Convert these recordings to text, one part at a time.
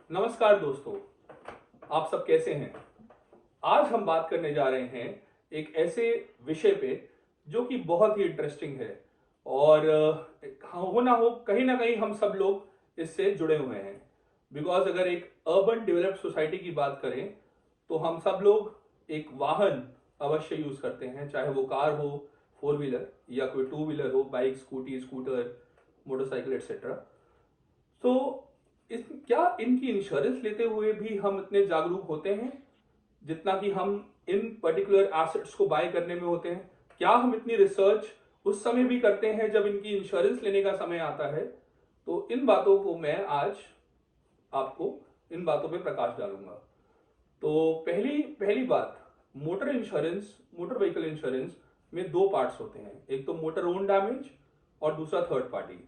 नमस्कार दोस्तों, आप सब कैसे हैं। आज हम बात करने जा रहे हैं एक ऐसे विषय पे जो कि बहुत ही इंटरेस्टिंग है और हो ना कहीं हम सब लोग इससे जुड़े हुए हैं। बिकॉज अगर एक अर्बन डेवलप्ड सोसाइटी की बात करें तो हम सब लोग एक वाहन अवश्य यूज करते हैं, चाहे वो कार हो, फोर व्हीलर या कोई टू व्हीलर हो, bike, scooty, scooter, motorcycle etcetera. तो क्या इनकी इंश्योरेंस लेते हुए भी हम इतने जागरूक होते हैं जितना कि हम इन पर्टिकुलर एसेट्स को बाय करने में होते हैं? क्या हम इतनी रिसर्च उस समय भी करते हैं जब इनकी इंश्योरेंस लेने का समय आता है? तो इन बातों को मैं आज आपको इन बातों पे प्रकाश डालूंगा। तो पहली पहली बात, मोटर व्हीकल इंश्योरेंस में दो पार्ट्स होते हैं, एक तो मोटर ओन डैमेज और दूसरा थर्ड पार्टी।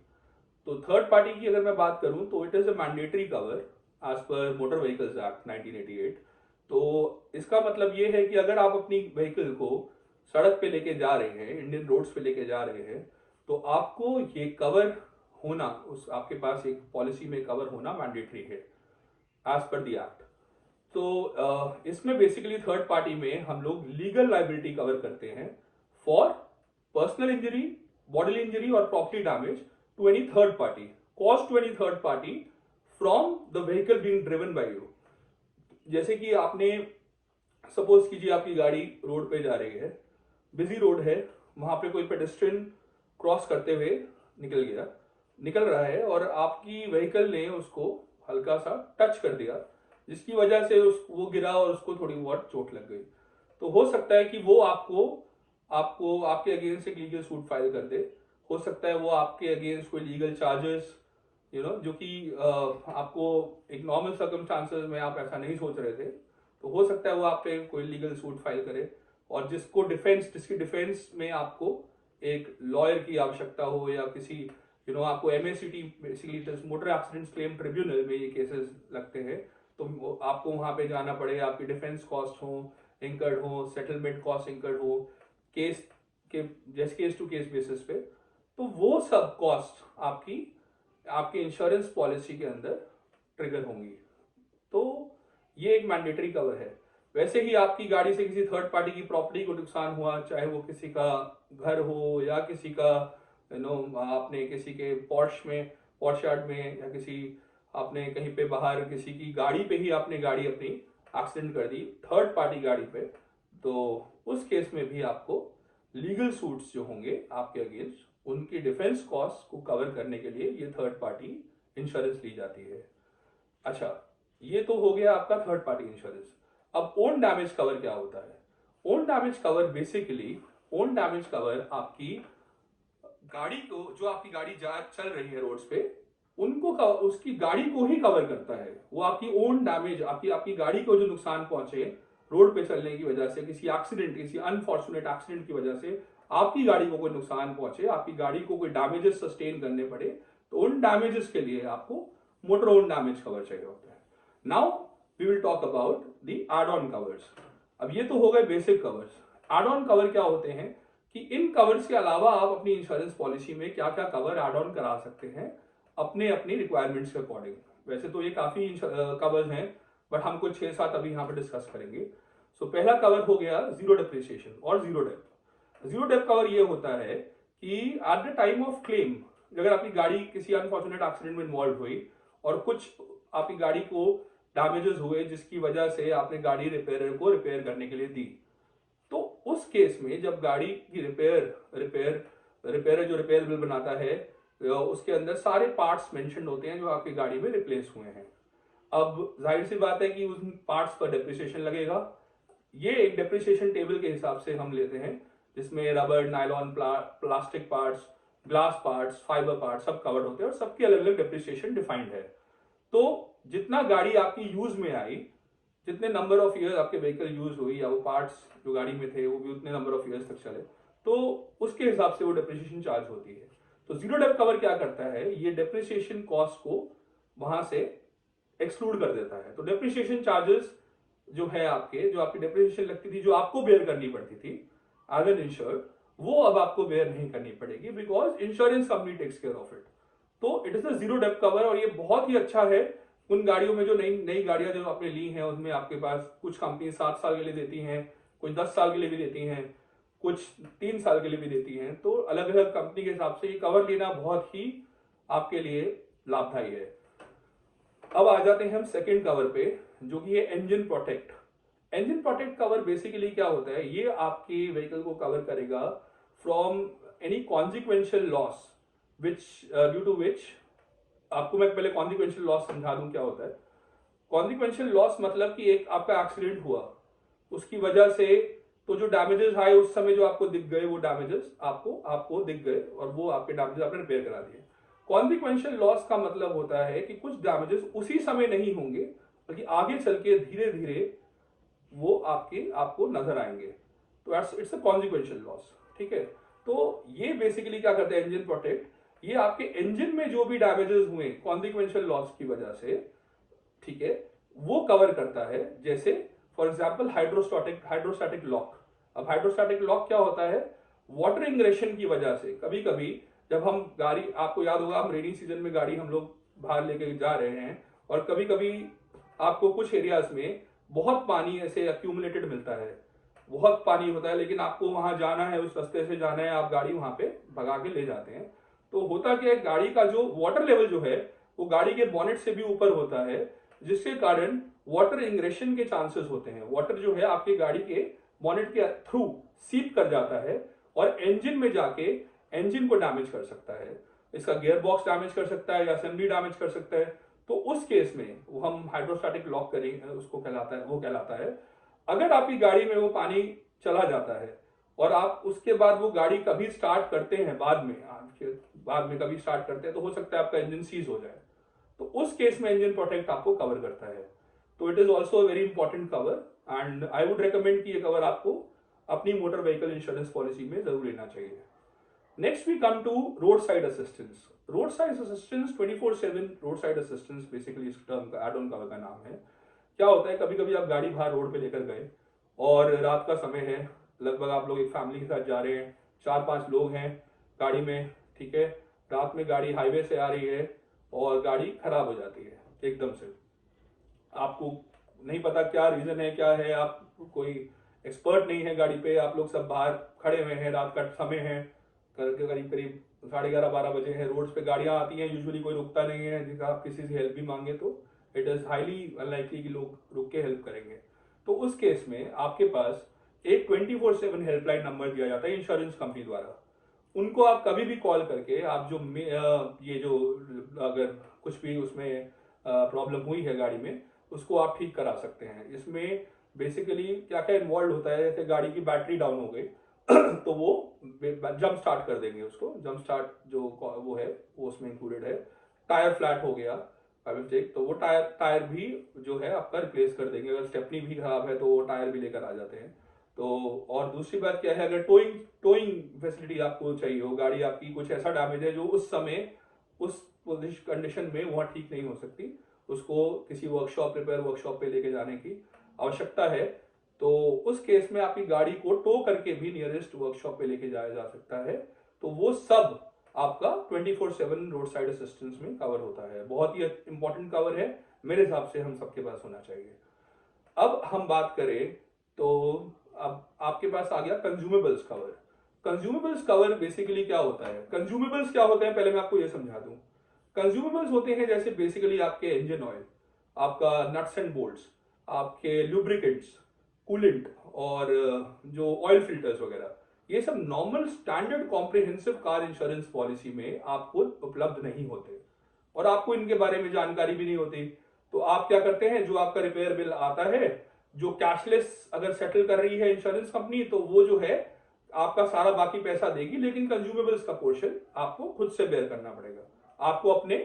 तो थर्ड पार्टी की अगर मैं बात करूं तो it is a mandatory cover as per motor vehicles act 1988। तो इसका मतलब ये है कि अगर आप अपनी व्हीकल को सड़क पे लेके जा रहे हैं, इंडियन रोड्स पे लेके जा रहे हैं, तो आपको ये कवर होना, उस आपके पास एक पॉलिसी में कवर होना मैंडेटरी है एज पर द एक्ट। तो इसमें बेसिकली थर्ड पार्टी में हम लोग लीगल लाइबिलिटी कवर करते हैं for personal injury, bodily injury और property damage to any third party, cause to any third party from the vehicle being driven by you. जैसे कि आपने सपोज कीजिए आपकी गाड़ी रोड पे जा रही है, बिजी रोड है, वहां पे कोई पेडेस्ट्रियन क्रॉस करते हुए निकल रहा है और आपकी व्हीकल ने उसको हल्का सा टच कर दिया, जिसकी वजह से वो गिरा और उसको थोड़ी बहुत चोट लग गई। तो हो सकता है कि वो आपको आपको आपके अगेंस्ट एक लीगल सूट फाइल कर दे। हो सकता है वो आपके अगेंस्ट कोई लीगल चार्जेस जो कि आपको एक नॉर्मल सर्कमस्टांसेस में आप ऐसा नहीं सोच रहे थे, तो हो सकता है वो आप पे कोई लीगल सूट फाइल करे और जिसकी डिफेंस में आपको एक लॉयर की आवश्यकता हो या किसी आपको MACT, basically motor accidents claim tribunal में ये केसेस लगते हैं, तो आपको वहां पे जाना पड़े, आपकी डिफेंस कॉस्ट हो इंकर्ड हो, सेटलमेंट कॉस्ट इंकर्ड हो, केस के जैसे केस टू केस बेसिस पे, तो वो सब कॉस्ट आपकी इंश्योरेंस पॉलिसी के अंदर ट्रिगर होंगी। तो ये एक मैंडेटरी कवर है। वैसे ही आपकी गाड़ी से किसी थर्ड पार्टी की प्रॉपर्टी को नुकसान हुआ, चाहे वो किसी का घर हो या किसी का आपने किसी के पॉर्श यार्ड में या किसी आपने कहीं पे बाहर किसी की गाड़ी पे ही आपने गाड़ी अपनी एक्सीडेंट कर दी थर्ड पार्टी गाड़ी पे, तो उस केस में भी आपको लीगल सूट्स जो होंगे आपके अगेंस्ट, उनकी डिफेंस कॉस्ट को कवर करने के लिए ये थर्ड पार्टी इंश्योरेंस ली जाती है। अच्छा, ये तो हो गया आपका थर्ड पार्टी इंश्योरेंस। अब ओन डैमेज कवर क्या होता है? Own damage cover basically, own damage cover आपकी गाड़ी को, जो आपकी गाड़ी चल रही है रोड्स पे, उसकी गाड़ी को ही कवर करता है। वो आपकी ओन डैमेज, आपकी गाड़ी को जो नुकसान पहुंचे रोड पे चलने की वजह से, किसी एक्सीडेंट, किसी अनफॉर्चुनेट एक्सीडेंट की वजह से आपकी गाड़ी को कोई नुकसान पहुंचे, आपकी गाड़ी को कोई डैमेजेस सस्टेन करने पड़े, तो उन डैमेजेस के लिए आपको मोटर ओन डैमेज कवर चाहिए होता है। Now we will talk about the add on covers. अब ये तो हो गए basic covers. Add on cover क्या होते हैं कि इन कवर्स के अलावा आप अपनी इंश्योरेंस पॉलिसी में क्या क्या कवर एड ऑन करा सकते हैं अपने अपनी रिक्वायरमेंट्स के अकॉर्डिंग। वैसे तो ये काफी कवर्स हैं, बट हम कुछ 6-7 अभी यहाँ पे डिस्कस करेंगे। सो पहला कवर हो गया जीरो डेप्रिसिएशन और zero depth. Zero depth cover ये होता है कि at the time of claim, अगर आपकी गाड़ी किसी अनफॉर्चुनेट एक्सीडेंट में इन्वॉल्व हुई और कुछ आपकी गाड़ी को डैमेजेस हुए जिसकी वजह से आपने गाड़ी रिपेयरर को रिपेयर करने के लिए दी, तो उस केस में जब गाड़ी की रिपेयरर जो रिपेयर बिल बनाता है, उसके अंदर सारे पार्ट्स मेंशन होते हैं जो आपकी गाड़ी में रिप्लेस हुए हैं। अब जाहिर सी बात है कि उन पार्ट्स पर डेप्रिसिएशन लगेगा। ये एक डेप्रिसिएशन टेबल के हिसाब से हम लेते हैं, जिसमें rubber, nylon, plastic parts, glass parts, fibre parts सब कवर्ड होते हैं और सबकी अलग अलग डेप्रिसिएशन डिफाइंड है। तो जितना गाड़ी आपकी यूज में आई, जितने नंबर ऑफ ईयर्स आपके व्हीकल यूज हुई या वो पार्ट्स जो गाड़ी में थे वो भी उतने नंबर ऑफ ईयर्स तक चले, तो उसके हिसाब से वो डेप्रिसिएशन चार्ज होती है। तो जीरो डेप्थ कवर क्या करता है, ये डेप्रिसिएशन कॉस्ट को वहां से एक्सक्लूड कर देता है। तो डेप्रिसिएशन चार्जेस जो है आपके, जो आपकी डेप्रिसिएशन लगती थी, जो आपको बेयर करनी पड़ती थी एज एन इंश्योर्ड, वो अब आपको बेयर नहीं करनी पड़ेगी, because insurance company takes care of it. तो it is a zero depth cover और ये बहुत ही अच्छा है, उन गाड़ियों में जो नई नई गाड़ियां जो आपने ली हैं उसमें आपके पास कुछ कंपनी 7 साल के लिए देती हैं, कुछ 10 साल के लिए भी देती हैं, कुछ 3 साल के लिए भी देती हैं। तो अलग अलग कंपनी के हिसाब से ये कवर लेना बहुत ही आपके लिए लाभदायी है। अब आ जाते हैं हम सेकंड कवर पे, जो कि है engine protect. Engine protect cover basically क्या होता है, ये आपके व्हीकल को कवर करेगा from any consequential loss which due to which, आपको मैं पहले कॉन्सिक्वेंशियल लॉस समझा दूं क्या होता है। कॉन्सिक्वेंशियल लॉस मतलब कि एक आपका एक्सीडेंट हुआ, उसकी वजह से तो जो डैमेजेस आए उस समय जो आपको दिख गए वो डैमेजेस आपको दिख गए और वो आपके डैमेजेस आपने रिपेयर करा दिए। कॉन्सिक्वेंशियल लॉस का मतलब होता है कि कुछ डैमेजेस उसी समय नहीं होंगे बल्कि आगे चल के धीरे धीरे वो आपको नजर आएंगे। तो इट्स अ कॉन्सिक्वेंशियल लॉस, ठीक है। तो ये बेसिकली क्या करता है इंजन प्रोटेक्ट, ये आपके इंजन में जो भी डैमेजेस हुए कॉन्सिक्वेंशियल लॉस की वजह से, ठीक है, वो कवर करता है। जैसे फॉर एग्जांपल हाइड्रोस्टैटिक लॉक। अब हाइड्रोस्टैटिक लॉक क्या होता है, वाटर इंग्रेशन की वजह से कभी कभी जब हम गाड़ी, आपको याद होगा हम रेनी सीजन में गाड़ी हम लोग बाहर लेके जा रहे हैं और कभी कभी आपको कुछ एरियाज में बहुत पानी ऐसे अक्यूमुलेटेड मिलता है, बहुत पानी होता है, लेकिन आपको वहां जाना है, उस रास्ते से जाना है, आप गाड़ी वहां पे भगा के ले जाते हैं। तो होता क्या है, गाड़ी का जो वाटर लेवल जो है वो गाड़ी के बॉनेट से भी ऊपर होता है, जिसके कारण वाटर इंग्रेशन के चांसेस होते हैं। वाटर जो है आपकी गाड़ी के बॉनेट के थ्रू सीप कर जाता है और इंजन में जाके इंजन को डैमेज कर सकता है, इसका गियर बॉक्स डैमेज कर सकता है या असेंबली डैमेज कर सकता है। तो उस केस में वो हम हाइड्रोस्टैटिक लॉक करेंगे, उसको कहलाता है। अगर आपकी गाड़ी में वो पानी चला जाता है और आप उसके बाद वो गाड़ी कभी स्टार्ट करते हैं, बाद में कभी स्टार्ट करते हैं, तो हो सकता है आपका इंजन सीज हो जाए। तो उस केस में इंजन प्रोटेक्ट आपको कवर करता है। तो it is also very important cover and I would recommend कि ये कवर आपको अपनी मोटर व्हीकल इंश्योरेंस पॉलिसी में जरूर लेना चाहिए। Next we come to roadside assistance. Roadside assistance 24/7 roadside assistance basically इस टर्म का एड ऑन कवर का नाम है। क्या होता है, कभी कभी आप गाड़ी बाहर रोड पे लेकर गए और रात का समय है, लगभग आप लोग एक फैमिली के साथ जा रहे हैं, 4-5 लोग हैं गाड़ी में, ठीक है, रात में गाड़ी हाईवे से आ रही है और गाड़ी खराब हो जाती है एकदम से। आपको नहीं पता क्या रीजन है, क्या है, आप कोई एक्सपर्ट नहीं है गाड़ी पे, आप लोग सब बाहर खड़े हुए हैं, रात का समय है, करीब करीब 11:30-12 बजे है, रोड्स पे गाड़ियां आती हैं, यूजुअली कोई रुकता नहीं है, जिसका आप किसी से हेल्प भी मांगे तो इट इज हाईली अनलाइकली कि लोग रुक के हेल्प करेंगे। तो उस केस में आपके पास एक 24/7 हेल्पलाइन नंबर दिया जाता है इंश्योरेंस कंपनी द्वारा। उनको आप कभी भी कॉल करके आप ये जो अगर कुछ भी उसमें प्रॉब्लम हुई है गाड़ी में, उसको आप ठीक करा सकते हैं। इसमें बेसिकली क्या क्या इन्वॉल्व होता है, जैसे गाड़ी की बैटरी डाउन हो गई तो वो जंप स्टार्ट कर देंगे, उसको जंप स्टार्ट जो वो है वो उसमें इंक्लूडेड है। टायर फ्लैट हो गया तो वो टायर भी जो है आपका रिप्लेस कर देंगे। अगर स्टेपनी भी खराब है तो वो टायर भी लेकर आ जाते हैं। तो और दूसरी बात क्या है, अगर टोइंग फैसिलिटी आपको चाहिए हो, गाड़ी आपकी कुछ ऐसा डैमेज है जो उस समय उस कंडीशन में वहां ठीक नहीं हो सकती, उसको किसी रिपेयर वर्कशॉप पे लेके जाने की आवश्यकता है, तो उस केस में आपकी गाड़ी को टो करके भी नियरेस्ट वर्कशॉप पे लेके जाया जा सकता है। तो वो सब आपका 24/7 रोड साइड असिस्टेंस में कवर होता है। बहुत ही इंपॉर्टेंट कवर है, मेरे हिसाब से हम सबके पास होना चाहिए। अब हम बात करें तो अब आपके पास आ गया consumables cover. Consumables cover basically क्या होता है, कंज्यूमेबल्स क्या होते हैं पहले मैं आपको ये समझा दूं। कंज्यूमेबल्स होते हैं जैसे बेसिकली आपके इंजन ऑयल, आपका नट्स एंड बोल्ट्स, आपके लुब्रिकेंट्स, कूलेंट और जो ऑयल फिल्टर्स वगैरह, ये सब normal standard comprehensive car insurance policy में आपको उपलब्ध नहीं होते और आपको इनके बारे में जानकारी भी नहीं होती। तो आप क्या करते हैं, जो आपका रिपेयर बिल आता है, जो कैशलेस अगर सेटल कर रही है इंश्योरेंस कंपनी, तो वो जो है आपका सारा बाकी पैसा देगी, लेकिन कंज्यूमेबल्स का पोर्शन आपको खुद से बेयर करना पड़ेगा, आपको अपने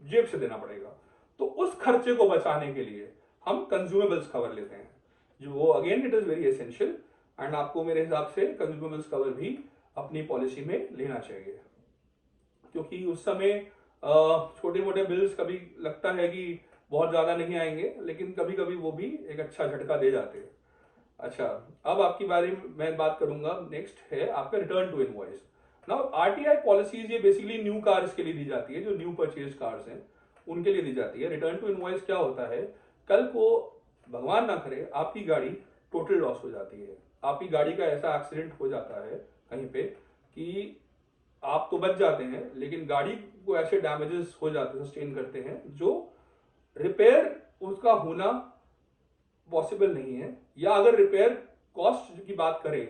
जेब से देना पड़ेगा। तो उस खर्चे को बचाने के लिए हम कंज्यूमेबल्स कवर लेते हैं, जो वो again it is very essential and आपको मेरे हिसाब से कंज्यूमेबल्स कवर भी अपनी पॉलिसी में लेना चाहिए, क्योंकि उस समय छोटे मोटे बिल्स कभी लगता है कि बहुत ज्यादा नहीं आएंगे, लेकिन कभी कभी वो भी एक अच्छा झटका दे जाते हैं। अच्छा, अब आपकी बारे में मैं बात करूंगा, नेक्स्ट है आपका return to invoice. Now RTI policies ये बेसिकली न्यू कार्स के लिए दी जाती है, जो न्यू परचेज कार्स हैं उनके लिए दी जाती है। रिटर्न टू इनवॉइस क्या होता है, कल को भगवान ना करे आपकी गाड़ी टोटल लॉस हो जाती है, आपकी गाड़ी का ऐसा एक्सीडेंट हो जाता है कहीं पे कि आप तो बच जाते हैं लेकिन गाड़ी को ऐसे डैमेजेस हो जाते हैं, सस्टेन करते हैं, जो रिपेयर उसका होना पॉसिबल नहीं है, या अगर रिपेयर कॉस्ट की बात करें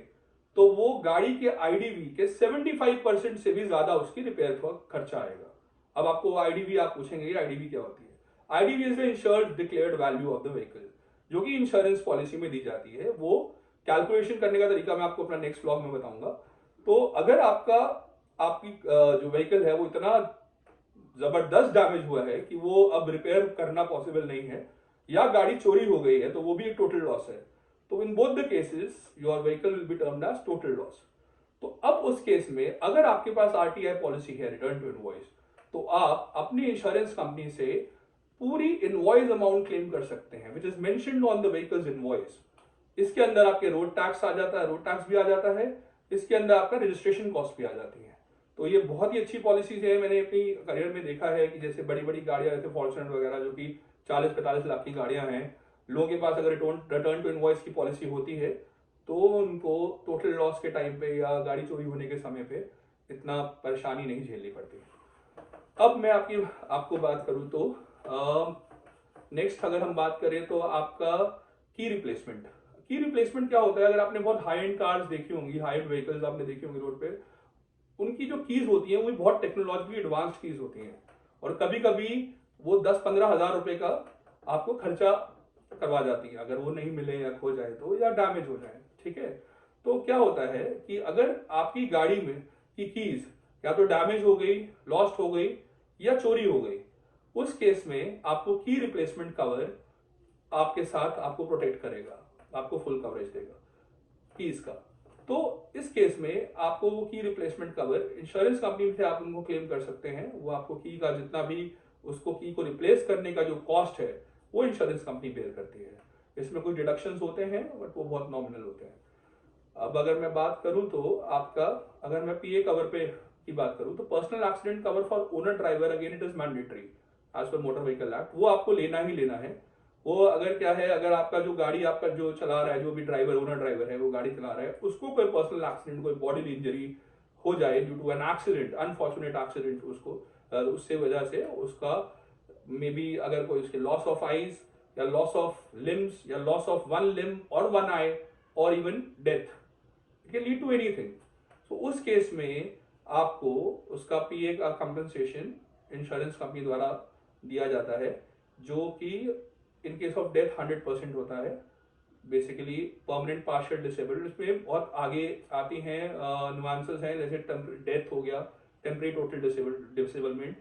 तो वो गाड़ी के आईडीवी के 75% से भी ज्यादा उसकी रिपेयर का खर्चा आएगा। अब आपको आईडीवी आप पूछेंगे आईडीवी क्या होती है। IDV is the insured declared value of the vehicle, जो कि इंश्योरेंस पॉलिसी में दी जाती है। वो कैलकुलेशन करने का तरीका मैं आपको अपना नेक्स्ट व्लॉग में बताऊंगा। तो अगर आपकी जो व्हीकल है वो इतना जबरदस्त डैमेज हुआ है कि वो अब रिपेयर करना पॉसिबल नहीं है, या गाड़ी चोरी हो गई है, तो वो भी एक टोटल लॉस है। तो in both the cases your vehicle will be termed as total loss. तो अब उस केस में अगर आपके पास आरटीआई पॉलिसी है, रिटर्न टू इनवॉइस, तो आप अपनी इंश्योरेंस कंपनी से पूरी इनवॉइस अमाउंट क्लेम कर सकते हैं, which is mentioned on the vehicles invoice. इसके अंदर आपके रोड टैक्स आ जाता है, रोड टैक्स भी आ जाता है, इसके अंदर आपका रजिस्ट्रेशन कॉस्ट भी आ जाती है। तो ये बहुत ही अच्छी पॉलिसीज है। मैंने अपनी करियर में देखा है कि जैसे बड़ी बड़ी गाड़ियां जैसे फॉर्च्यूनर वगैरह जो कि 40-45 लाख की गाड़ियां हैं, लोगों के पास अगर रिटर्न टू इनवॉइस की पॉलिसी होती है तो उनको टोटल लॉस के टाइम पे या गाड़ी चोरी होने के समय पे इतना परेशानी नहीं झेलनी पड़ती। अब मैं आपको बात करूं तो नेक्स्ट अगर हम बात करें तो आपका की रिप्लेसमेंट क्या होता है। अगर आपने बहुत हाई एंड कार्स देखी होंगी, हाई एंड व्हीकल्स आपने देखी होंगी रोड पे, उनकी जो कीज होती हैं वो बहुत टेक्नोलॉजिकली एडवांस्ड कीज होती हैं, और कभी कभी वो 10-15 हजार रुपए का आपको खर्चा करवा जाती है अगर वो नहीं मिले या खो जाए तो, या डैमेज हो जाए। ठीक है, तो क्या होता है कि अगर आपकी गाड़ी में की कीज या तो डैमेज हो गई, लॉस्ट हो गई, या चोरी हो गई, उस केस में आपको की रिप्लेसमेंट कवर आपके साथ आपको प्रोटेक्ट करेगा, आपको फुल कवरेज देगा कीज का। तो इस केस में आपको वो की रिप्लेसमेंट कवर इंश्योरेंस कंपनी से आप उनको क्लेम कर सकते हैं। वो आपको की का जितना भी उसको की को रिप्लेस करने का जो कॉस्ट है वो इंश्योरेंस कंपनी बेयर करती है। इसमें कुछ डिडक्शंस होते हैं बट वो बहुत नॉमिनल होते हैं। अब अगर मैं बात करूं तो आपका, अगर मैं पीए कवर पे की बात करूं तो personal accident cover for owner driver, again it is mandatory as per motor vehicle act, वो आपको लेना ही लेना है। वो अगर क्या है, अगर आपका जो गाड़ी आपका जो चला रहा है, जो भी ड्राइवर ओनर ड्राइवर है वो गाड़ी चला रहा है, उसको कोई पर्सनल एक्सीडेंट, कोई बॉडी इंजरी हो जाए due to an accident, unfortunate accident, उसको उससे वजह से उसका मे बी अगर कोई उसके लॉस ऑफ आईज या लॉस ऑफ लिम्स या लॉस ऑफ वन लिम्ब और वन आई और even death, it can lead to anything. तो उस केस में आपको उसका पीए का कंपनसेशन इंश्योरेंस कंपनी द्वारा दिया जाता है, जो कि इन केस ऑफ डेथ 100% होता है। बेसिकली परमानेंट पार्शियल डिसेबल्ड, इसमें बहुत आगे आती हैं नुआंसेस हैं, जैसे डेथ हो गया, temporary total disablement,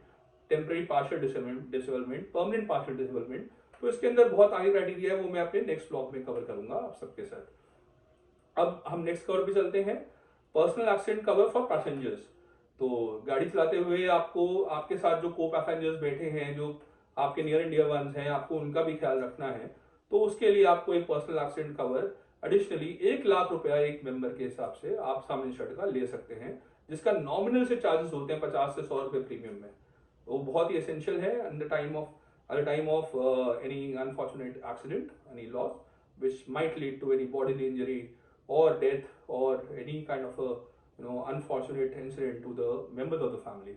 temporary partial disablement, permanent partial disablement. तो इसके अंदर बहुत आगे क्राइटेरिया है, वो मैं अपने नेक्स्ट ब्लॉग में कवर करूंगा आप सबके साथ। अब हम नेक्स्ट कवर पे चलते हैं, personal accident cover for passengers. तो गाड़ी चलाते हुए आपको आपके साथ जो को पैसेंजर्स बैठे हैं, जो आपके नियर एंड डियर वंस हैं, आपको उनका भी ख्याल रखना है। तो उसके लिए आपको एक personal accident cover additionally 1 lakh रुपया एक मेंबर के हिसाब से आप सम इंश्योर्ड का ले सकते हैं, जिसका नॉमिनल से चार्जेस होते हैं 50 से 100 रुपए प्रीमियम में। वो बहुत ही एसेंशियल है at the time of any unfortunate accident, any loss which might lead to any bodily injury or death or any kind of a unfortunate incident to the members of the family.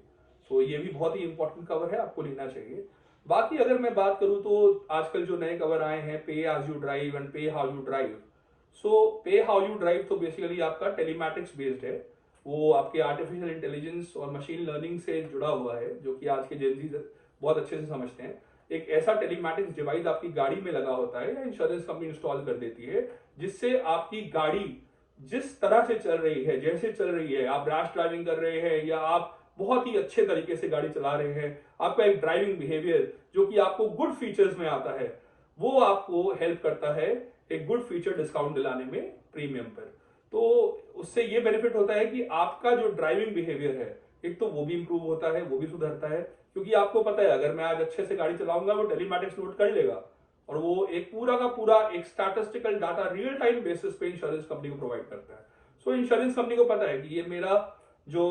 So ये भी बहुत ही important cover है, आपको लेना चाहिए। बाकी अगर मैं बात करूं तो आजकल जो नए कवर आए हैं, पे एज यू ड्राइव एंड पे हाउ यू ड्राइव। सो पे हाउ यू ड्राइव तो बेसिकली आपका टेलीमैटिक्स बेस्ड है, वो आपके आर्टिफिशियल इंटेलिजेंस और मशीन लर्निंग से जुड़ा हुआ है, जो कि आज के जेनजी बहुत अच्छे से समझते हैं। एक ऐसा टेलीमैटिक्स डिवाइस आपकी गाड़ी में लगा होता है या इंश्योरेंस कंपनी इंस्टॉल कर देती है, जिससे आपकी गाड़ी जिस तरह से चल रही है, जैसे चल रही है, आप रैश ड्राइविंग कर रहे हैं या आप बहुत ही अच्छे तरीके से गाड़ी चला रहे हैं, आपका एक ड्राइविंग बिहेवियर जो कि आपको गुड फीचर्स में आता है, वो आपको हेल्प करता है एक गुड फीचर डिस्काउंट दिलाने में प्रीमियम पर। तो उससे ये बेनिफिट होता है कि आपका जो ड्राइविंग बिहेवियर है, एक तो वो भी इंप्रूव होता है, वो भी सुधरता है, क्योंकि आपको पता है अगर मैं आज अच्छे से गाड़ी चलाऊंगा वो टेलीमैटिक्स नोट कर लेगा, और वो एक पूरा का पूरा एक statistical data real time basis पे इंश्योरेंस कंपनी को प्रोवाइड करता है। सो इंश्योरेंस कंपनी को पता है कि ये मेरा जो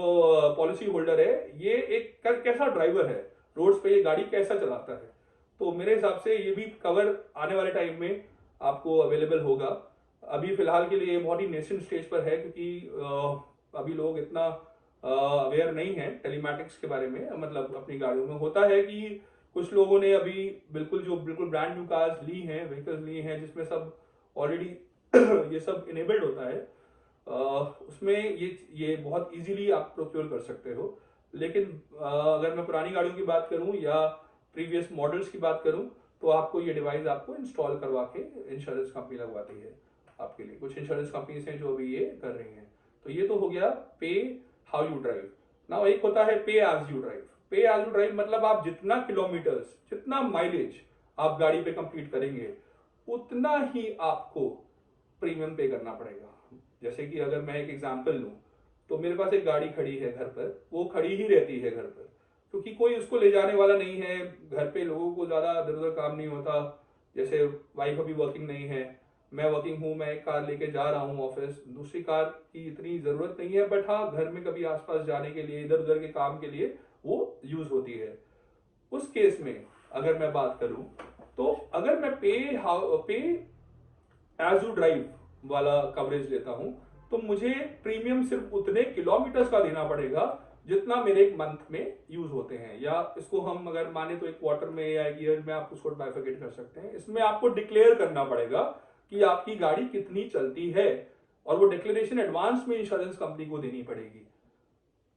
पॉलिसी होल्डर है ये एक कैसा ड्राइवर है, रोड्स पे ये गाड़ी कैसा चलाता है। तो मेरे हिसाब से ये भी कवर आने वाले टाइम में आपको अवेलेबल होगा। अभी फिलहाल के लिए ये बहुत ही नेसेंट स्टेज पर है, क्योंकि अभी लोग इतना अवेयर नहीं है टेलीमैटिक्स के बारे में। मतलब अपनी गाड़ियों में होता है कि कुछ लोगों ने अभी बिल्कुल ब्रांड न्यू कार्स ली हैं, व्हीकल्स ली हैं, जिसमें सब ऑलरेडी ये सब इनेबल्ड होता है। उसमें ये बहुत इजीली आप प्रोक्योर कर सकते हो। लेकिन अगर मैं पुरानी गाड़ियों की बात करूं या प्रीवियस मॉडल्स की बात करूं, तो आपको ये डिवाइस आपको इंस्टॉल करवा के इंश्योरेंस कंपनी लगवाती है आपके लिए। कुछ इंश्योरेंस कंपनीज हैं जो अभी ये कर रही हैं। तो ये तो हो गया पे हाउ यू ड्राइव। नाउ एक होता है पे एज यू ड्राइव। पे एज यू ड्राइव मतलब आप जितना किलोमीटर्स, जितना माइलेज आप गाड़ी पे कंप्लीट करेंगे, उतना ही आपको प्रीमियम पे करना पड़ेगा। जैसे कि अगर मैं एक एग्जांपल लूं, तो मेरे पास एक गाड़ी खड़ी है घर पर, वो खड़ी ही रहती है घर पर, क्योंकि कोई उसको ले जाने वाला नहीं है। घर पे लोगों को ज्यादा इधर उधर काम नहीं होता। जैसे वाइफ अभी वर्किंग नहीं है, मैं वर्किंग हूँ, मैं एक कार लेके जा रहा हूँ ऑफिस, दूसरी कार की इतनी जरूरत नहीं है, बट हाँ घर में कभी आसपास जाने के लिए, इधर उधर के काम के लिए वो यूज होती है। उस केस में अगर मैं बात करूं, तो अगर मैं पे एज यू ड्राइव वाला कवरेज लेता हूं, तो मुझे प्रीमियम सिर्फ उतने किलोमीटर्स का देना पड़ेगा जितना मेरे एक मंथ में यूज होते हैं। या इसको हम अगर माने तो एक क्वार्टर में या एक ईयर में आप उसको बाइफरकेट कर सकते हैं। इसमें आपको डिक्लेयर करना पड़ेगा कि आपकी गाड़ी कितनी चलती है, और वो डिक्लेरेशन एडवांस में इंश्योरेंस कंपनी को देनी पड़ेगी।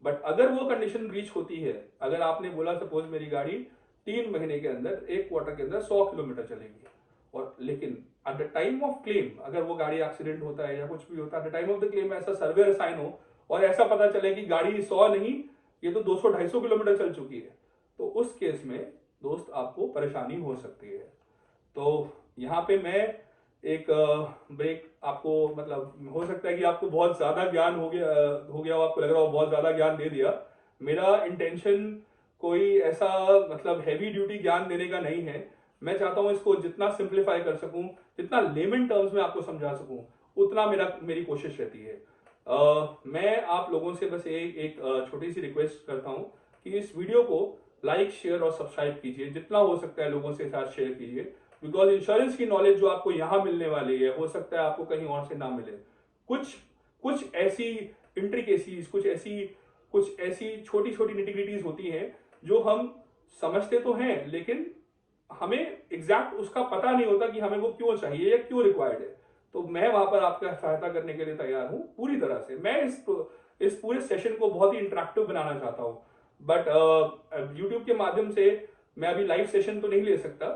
बट अगर वो कंडीशन रीच होती है, अगर आपने बोला सपोज मेरी गाड़ी 3 महीने के अंदर, एक क्वार्टर के अंदर 100 किलोमीटर चलेगी, और लेकिन at the time of claim अगर वो गाड़ी एक्सीडेंट होता है या कुछ भी होता है, at the time of the claim ऐसा सर्वे साइन हो और ऐसा पता चले कि गाड़ी 100 नहीं, ये तो 200-250 किलोमीटर चल चुकी है, तो उस केस में दोस्त आपको परेशानी हो सकती है। तो यहाँ पे मैं एक ब्रेक आपको, मतलब हो सकता है कि आपको बहुत ज्यादा ज्ञान हो गया हो, आपको लग रहा हो बहुत ज्यादा ज्ञान दे दिया। मेरा इंटेंशन कोई ऐसा मतलब हैवी ड्यूटी ज्ञान देने का नहीं है। मैं चाहता हूं इसको जितना सिंप्लीफाई कर सकूं, जितना लेमन टर्म्स में आपको समझा सकूं, उतना मेरी कोशिश रहती है। मैं आप लोगों से बस एक छोटी सी रिक्वेस्ट करता हूं कि इस वीडियो को लाइक, शेयर और सब्सक्राइब कीजिए, जितना हो सकता है लोगों से साथ शेयर कीजिए। बिकॉज इंश्योरेंस की नॉलेज जो आपको यहां मिलने वाली है, हो सकता है आपको कहीं और से ना मिले। कुछ ऐसी इंट्रिकेसीज, कुछ ऐसी छोटी छोटी निटिग्रिटीज होती हैं जो हम समझते तो हैं, लेकिन हमें एग्जैक्ट उसका पता नहीं होता कि हमें वो क्यों चाहिए या क्यों रिक्वायर्ड है। तो मैं वहां पर आपका सहायता करने के लिए तैयार हूं पूरी तरह से। मैं इस पूरे सेशन को बहुत ही इंटरेक्टिव बनाना चाहता हूं, बट यूट्यूब के माध्यम से मैं अभी लाइव सेशन तो नहीं ले सकता,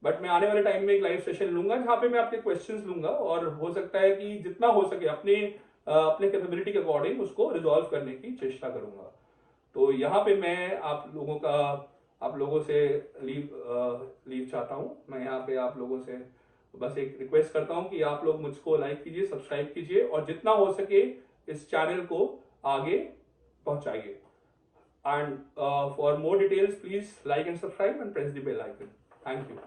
बट मैं आने वाले टाइम में एक लाइव सेशन लूंगा जहां पे मैं आपके क्वेश्चंस लूंगा, और हो सकता है कि जितना हो सके अपने कैपेबिलिटी के अकॉर्डिंग उसको रिजॉल्व करने की चेष्टा करूंगा। तो यहाँ पे मैं आप लोगों से लीव चाहता हूँ। मैं यहाँ पे आप लोगों से बस एक रिक्वेस्ट करता हूँ कि आप लोग मुझको लाइक कीजिए, सब्सक्राइब कीजिए, और जितना हो सके इस चैनल को आगे पहुंचाइए। And for more details please like and subscribe and press the bell icon. Thank you.